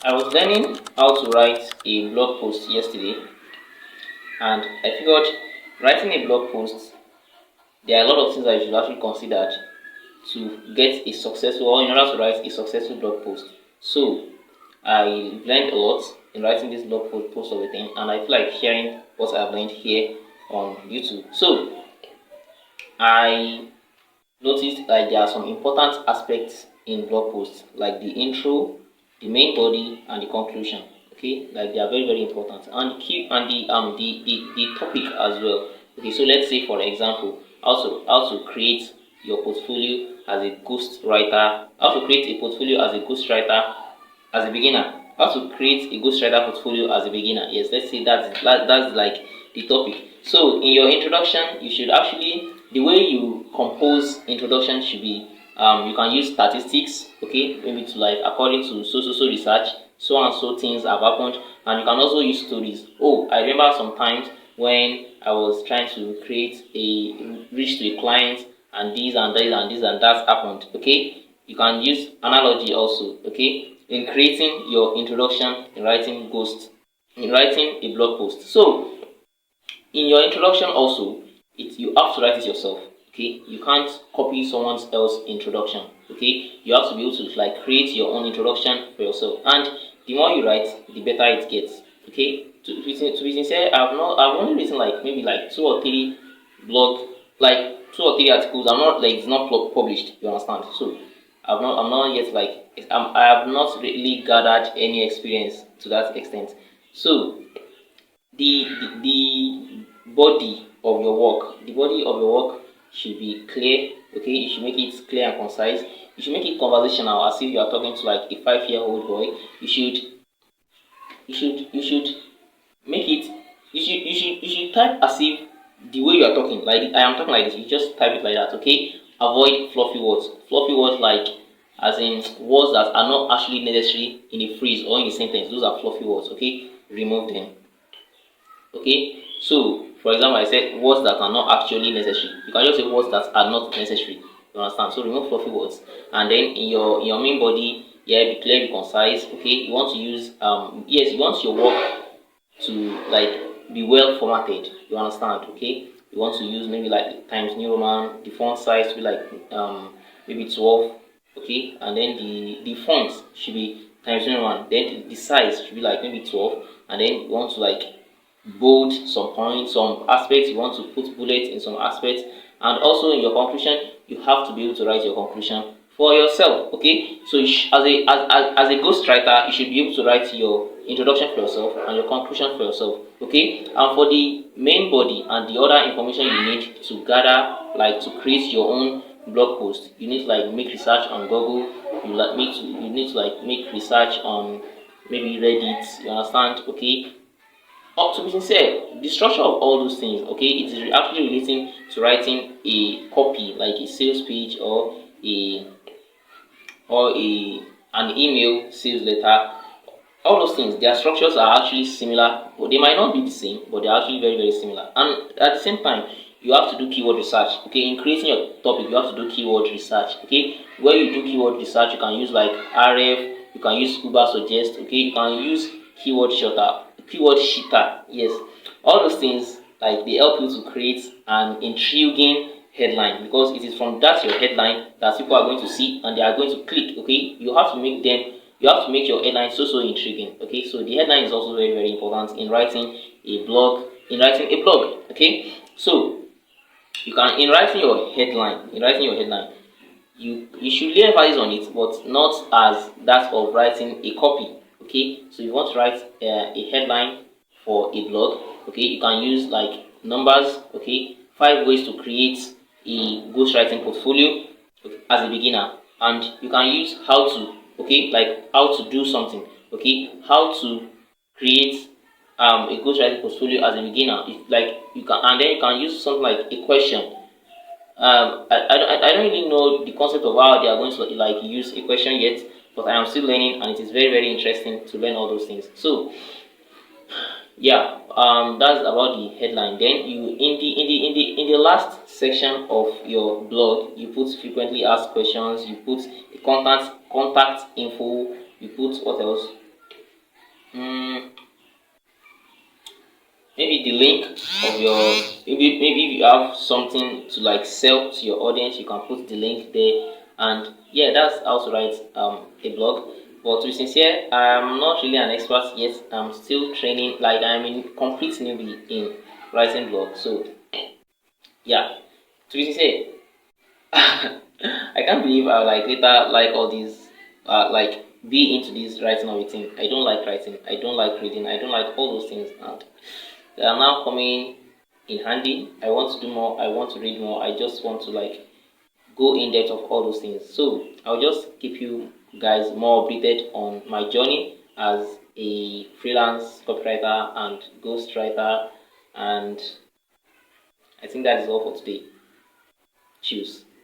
I was learning how to write a blog post yesterday, and I figured writing a blog post, there are a lot of things that you should actually consider to get a successful, or in order to write a successful blog post. So I learned a lot in writing this blog post of a thing, and I feel like sharing what I've learned here on YouTube. So I noticed that there are some important aspects in blog posts, like the intro, the main body, and the conclusion. Okay, like they are very important, and the key and the topic as well. Okay, so let's say for example, how to create your portfolio as a ghost writer, how to create a portfolio as a ghost writer as a beginner, how to create a ghostwriter portfolio as a beginner. Yes, let's say that's like the topic. So in your introduction, you should actually, the way you compose introduction should be, you can use statistics, okay, maybe to like according to so research, so and so things have happened, and you can also use stories. Oh, I remember sometimes when I was trying to create a reach to a client, and this and this and this and that happened. Okay, you can use analogy also. Okay, in creating your introduction, in writing ghost, in writing a blog post. So in your introduction also, you have to write it yourself. Okay, you can't copy someone else's introduction. Okay, you have to be able to like create your own introduction for yourself, and the more you write, the better it gets. Okay, to be sincere, I've only written like maybe like two or three blog, like two or three articles. I'm not like it's not published. You understand? So I'm not yet like I have not really gathered any experience to that extent. So the body of your work, the body of your work should be clear. Okay, you should make it clear and concise. You should make it conversational, as if you are talking to like a 5-year-old boy. You should make it. You should type as if the way you are talking, like I am talking like this. You just type it like that. Okay, avoid fluffy words. Fluffy words like as in words that are not actually necessary in a phrase or in a sentence. Those are fluffy words. Okay, remove them. Okay, so for example, I said words that are not actually necessary. You can just say words that are not necessary. You understand? So remove fluffy words, and then in your main body, yeah, be clear, be concise. Okay, you want to use yes, you want your work to like be well formatted. You understand? Okay, you want to use maybe like Times New Roman. The font size to be like maybe 12. Okay, and then the font should be Times New Roman. Then the size should be like maybe 12, and then you want to like bold some points, some aspects. You want to put bullets in some aspects, and also in your conclusion, you have to be able to write your conclusion for yourself. Okay, so as a ghostwriter, you should be able to write your introduction for yourself and your conclusion for yourself. Okay, and for the main body and the other information you need to gather, like to create your own blog post, you need to like make research on Google. You need to like make research on maybe Reddit. You understand? Okay, to be sincere, the structure of all those things, okay, it is actually relating to writing a copy, like a sales page a or a an email sales letter. All those things, their structures are actually similar, but they might not be the same, but they're actually very similar. And at the same time, you have to do keyword research. Okay, in creating your topic, you have to do keyword research. Okay, where you do keyword research, you can use like RF, you can use Uber Suggest. Okay, you can use keyword shitter. Yes, all those things like they help you to create an intriguing headline, because it is from that your headline that people are going to see and they are going to click. Okay, you have to make your headline so intriguing. Okay, so the headline is also very important in writing a blog. Okay, so you can in writing your headline, you should lay emphasis on it, but not as that of writing a copy. Okay, so you want to write a headline for a blog. Okay, you can use like numbers. Okay, 5 ways to create a ghostwriting portfolio, okay, as a beginner, and you can use how to, okay, like how to do something. Okay, how to create a ghostwriting portfolio as a beginner. If like you can, and then you can use something like a question. I don't really know the concept of how they are going to like use a question yet, but I am still learning, and it is very interesting to learn all those things. So yeah, that's about the headline. Then you in the last section of your blog, you put frequently asked questions, you put the contact info, you put what else? Mm, maybe the link of your, maybe if you have something to like sell to your audience, you can put the link there. And yeah, that's how to write a blog. But to be sincere, I'm not really an expert yet. I'm still training. Like I'm in complete newbie in writing blog. So yeah, to be sincere, I can't believe I like later like all these like be into this writing of a thing. I don't like writing. I don't like reading. I don't like all those things, and they are now coming in handy. I want to do more. I want to read more. I just want to like go in depth of all those things. So I'll just keep you guys more updated on my journey as a freelance copywriter and ghostwriter. And I think that is all for today. Cheers.